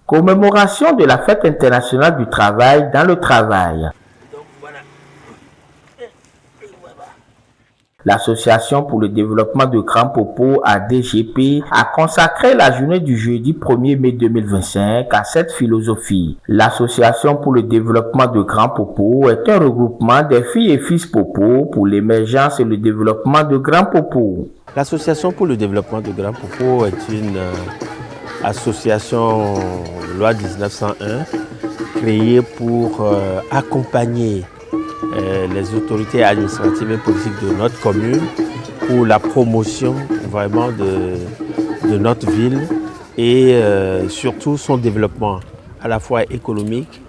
Commémoration de la fête internationale du travail dans le travail. L'Association pour le développement de Grand Popo, ADGP, a consacré la journée du jeudi 1er mai 2025 à cette philosophie. L'Association pour le développement de Grand Popo est un regroupement des filles et fils Popo pour l'émergence et le développement de Grand Popo. L'Association pour le développement de Grand Popo est une association loi 1901 créée pour accompagner les autorités administratives et politiques de notre commune pour la promotion vraiment de notre ville et surtout son développement à la fois économique,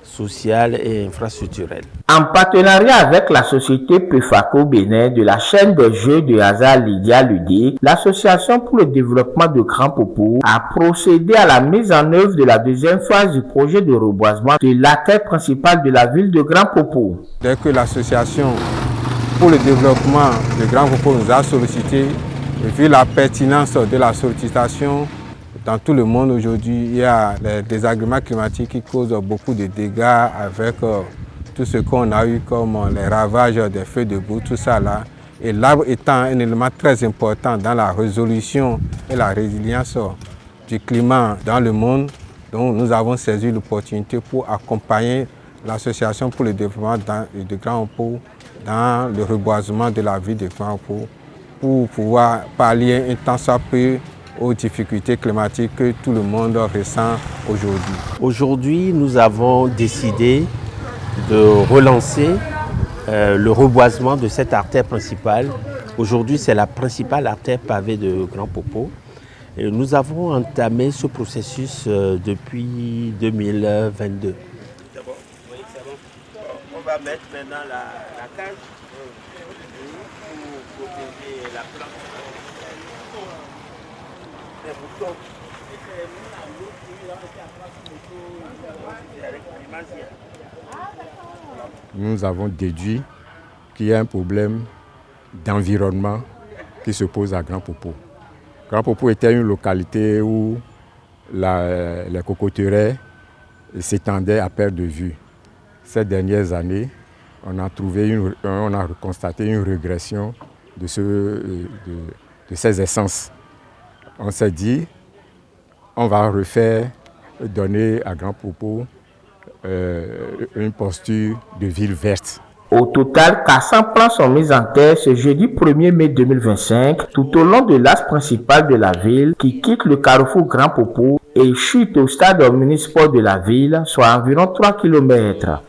social et infrastructurel. En partenariat avec la société PEFACO Bénin de la chaîne des jeux de hasard Lydia Ludique, l'Association pour le développement de Grand Popo a procédé à la mise en œuvre de la deuxième phase du projet de reboisement de l'artère principale de la ville de Grand Popo. Dès que l'Association pour le développement de Grand Popo nous a sollicité, vu la pertinence de la sollicitation, dans tout le monde aujourd'hui, il y a les désagréments climatiques qui causent beaucoup de dégâts avec tout ce qu'on a eu comme les ravages des feux de boue, tout ça là. Et l'arbre étant un élément très important dans la résolution et la résilience du climat dans le monde, donc nous avons saisi l'opportunité pour accompagner l'Association pour le développement de Grand Popo dans le reboisement de la ville de Grand Popo pour pouvoir pallier un temps soit peu aux difficultés climatiques que tout le monde ressent aujourd'hui. Aujourd'hui, nous avons décidé de relancer le reboisement de cette artère principale. Aujourd'hui, c'est la principale artère pavée de Grand Popo. Et nous avons entamé ce processus depuis 2022. D'abord, oui, c'est bon. On va mettre maintenant la cage pour protéger la plante. Nous avons déduit qu'il y a un problème d'environnement qui se pose à Grand Popo. Grand Popo était une localité où les cocoteraies s'étendaient à perte de vue. Ces dernières années, on a constaté une régression de ces essences. On s'est dit, on va donner à Grand Popo une posture de ville verte. Au total, 400 plants sont mis en terre ce jeudi 1er mai 2025 tout au long de l'axe principal de la ville qui quitte le carrefour Grand Popo et chute au stade municipal de la ville, soit environ 3 km.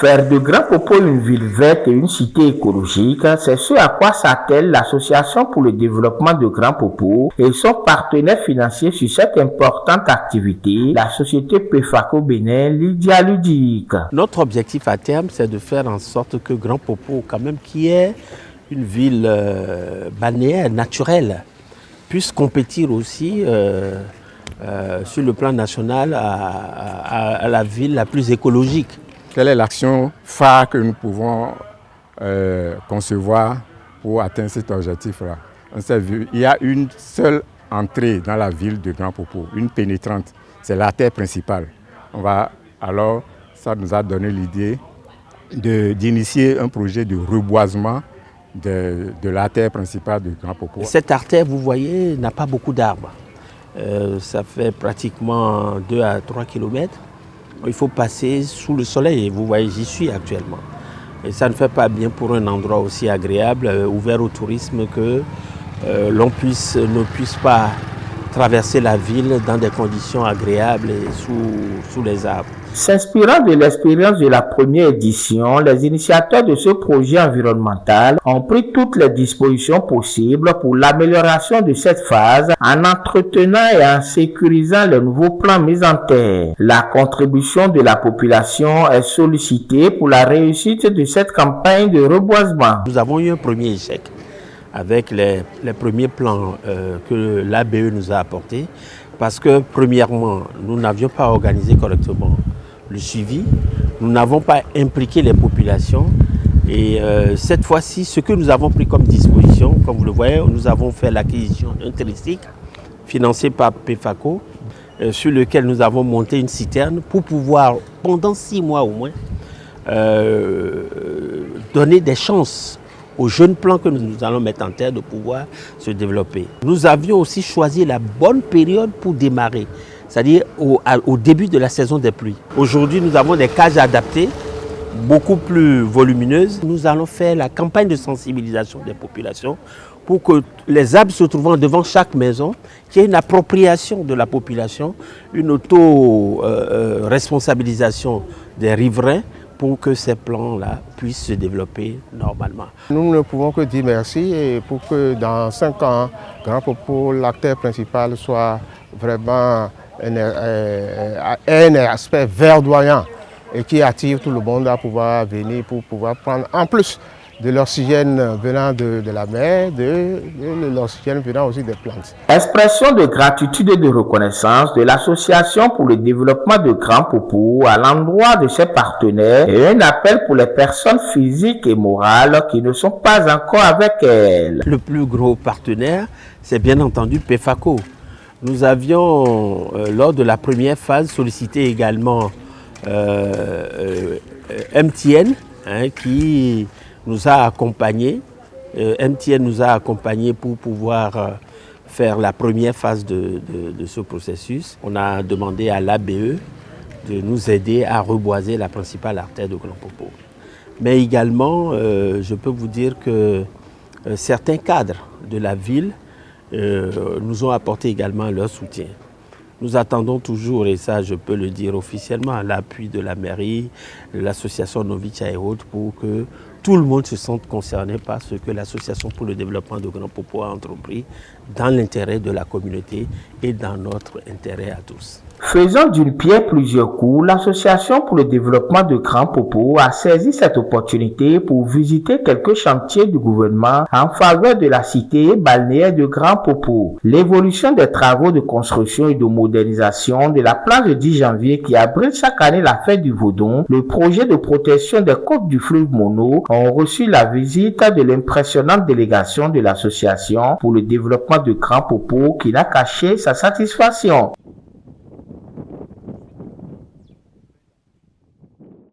Faire de Grand Popo une ville verte et une cité écologique, c'est ce à quoi s'attelle l'Association pour le développement de Grand Popo et son partenaire financier sur cette importante activité, la société PEFACO Bénin Lydia Ludique. Notre objectif à terme, c'est de faire en sorte que Grand Popo, quand même, qui est une ville balnéaire naturelle, puisse compétir aussi sur le plan national à la ville la plus écologique. Quelle est l'action phare que nous pouvons concevoir pour atteindre cet objectif-là? On s'est vu, il y a une seule entrée dans la ville de Grand Popo, une pénétrante, c'est l'artère principale. Ça nous a donné l'idée d'initier un projet de reboisement de l'artère principale de Grand Popo. Cette artère, vous voyez, n'a pas beaucoup d'arbres. Ça fait pratiquement 2 à 3 km. Il faut passer sous le soleil et vous voyez, j'y suis actuellement. Et ça ne fait pas bien pour un endroit aussi agréable, ouvert au tourisme, que l'on ne puisse pas traverser la ville dans des conditions agréables et sous les arbres. S'inspirant de l'expérience de la première édition, les initiateurs de ce projet environnemental ont pris toutes les dispositions possibles pour l'amélioration de cette phase en entretenant et en sécurisant les nouveaux plans mis en terre. La contribution de la population est sollicitée pour la réussite de cette campagne de reboisement. Nous avons eu un premier échec avec les premiers plans que l'ABE nous a apportés parce que premièrement, nous n'avions pas organisé correctement le suivi, nous n'avons pas impliqué les populations Et cette fois-ci, ce que nous avons pris comme disposition, comme vous le voyez, nous avons fait l'acquisition d'un tricycle financé par PEFACO, sur lequel nous avons monté une citerne pour pouvoir, pendant 6 mois au moins, donner des chances aux jeunes plants que nous allons mettre en terre de pouvoir se développer. Nous avions aussi choisi la bonne période pour démarrer, c'est-à-dire au début de la saison des pluies. Aujourd'hui, nous avons des cages adaptées, beaucoup plus volumineuses. Nous allons faire la campagne de sensibilisation des populations pour que les arbres se trouvant devant chaque maison, qu'il y ait une appropriation de la population, une auto-responsabilisation des riverains pour que ces plants-là puissent se développer normalement. Nous ne pouvons que dire merci et pour que dans 5 ans, Grand Popo, l'acteur principal, soit vraiment un aspect verdoyant et qui attire tout le monde à pouvoir venir pour pouvoir prendre en plus de l'oxygène venant de la mer, de l'oxygène venant aussi des plantes. Expression de gratitude et de reconnaissance de l'Association pour le développement de Grand Popo à l'endroit de ses partenaires et un appel pour les personnes physiques et morales qui ne sont pas encore avec elle. Le plus gros partenaire, c'est bien entendu PEFACO. Nous avions, lors de la première phase, sollicité également MTN, qui nous a accompagnés. MTN nous a accompagnés pour pouvoir faire la première phase de ce processus. On a demandé à l'ABE de nous aider à reboiser la principale artère de Grand Popo. Mais également, je peux vous dire que certains cadres de la ville nous ont apporté également leur soutien. Nous attendons toujours, et ça je peux le dire officiellement, l'appui de la mairie, de l'association Novicia et autres pour que tout le monde se sente concerné par ce que l'association pour le développement de Grand Popo a entrepris dans l'intérêt de la communauté et dans notre intérêt à tous. Faisant d'une pierre plusieurs coups, l'Association pour le développement de Grand Popo a saisi cette opportunité pour visiter quelques chantiers du gouvernement en faveur de la cité balnéaire de Grand Popo. L'évolution des travaux de construction et de modernisation de la plage de 10 janvier qui abrite chaque année la fête du Vaudon, le projet de protection des côtes du fleuve Mono ont reçu la visite de l'impressionnante délégation de l'Association pour le développement de Grand Popo qui n'a caché sa satisfaction.